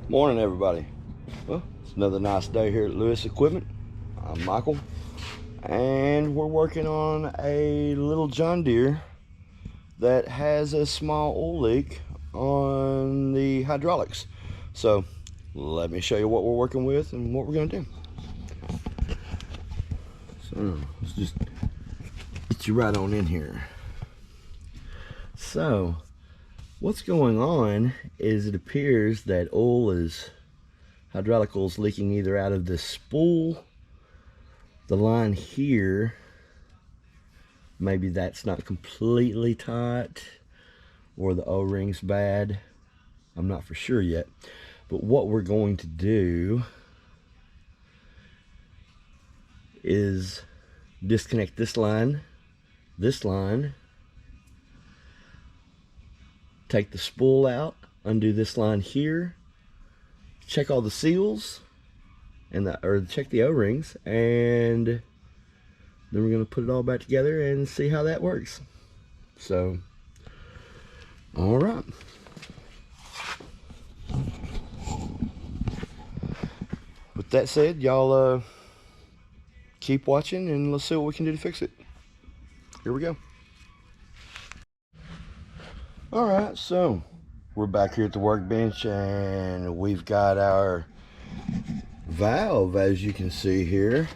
Morning, everybody. Well, it's another nice day here at Lewis Equipment. I'm Michael, and we're working on a little John Deere that has a small oil leak on the hydraulics. So let me show you what we're working with and what we're going to do. So let's just get you right on in here. So what's going on is it appears that hydraulic oil is leaking either out of the spool, the line here, maybe that's not completely tight, or the O-ring's bad. I'm not for sure yet. But what we're going to do is disconnect this line, take the spool out, undo this line here, check all the seals and check the O-rings, and then we're going to put it all back together and see how that works. So, all right. With that said, y'all keep watching and let's see what we can do to fix it. Here we go. All right, so we're back here at the workbench and we've got our valve, as you can see here.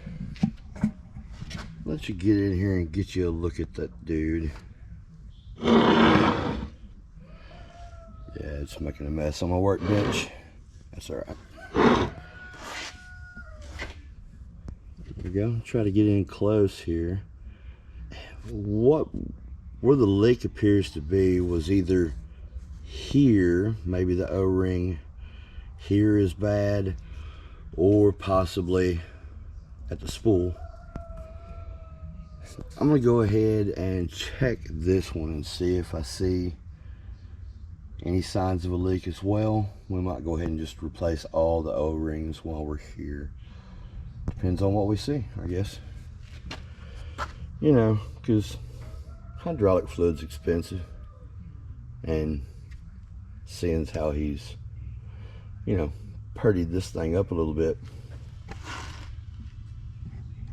Let you get in here and get you a look at that dude. Yeah, it's making a mess on my workbench. That's all right. There we go. Try to get in close here. Where the leak appears to be was either here, maybe the O-ring here is bad, or possibly at the spool. I'm gonna go ahead and check this one and see if I see any signs of a leak as well. We might go ahead and just replace all the O-rings while we're here. Depends on what we see, I guess. You know, because hydraulic fluid's expensive, and seeing how he's, you know, purdied this thing up a little bit,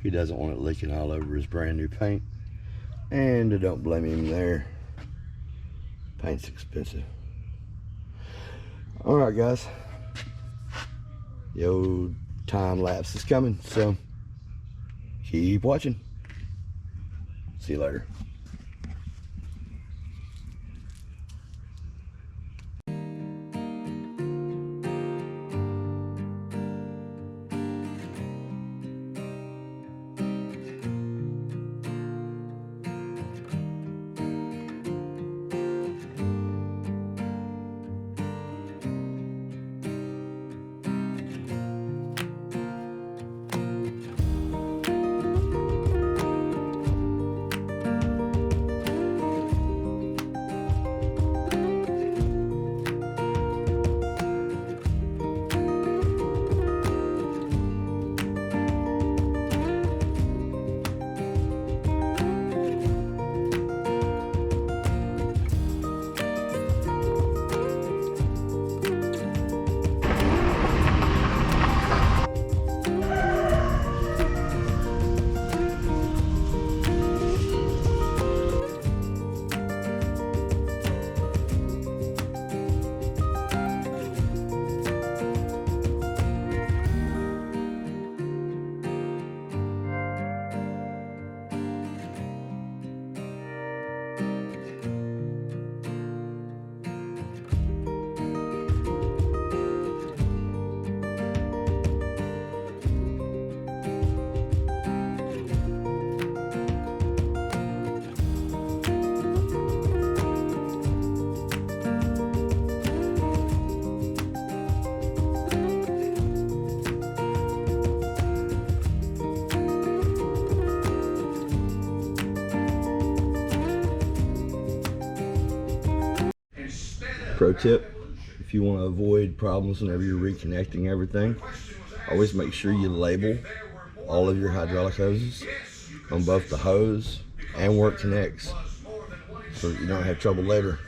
he doesn't want it leaking all over his brand new paint, and I don't blame him there. Paint's expensive. All right, guys, the old time lapse is coming, so keep watching. See you later. Pro tip, if you want to avoid problems whenever you're reconnecting everything, always make sure you label all of your hydraulic hoses on both the hose and where it connects, so that you don't have trouble later.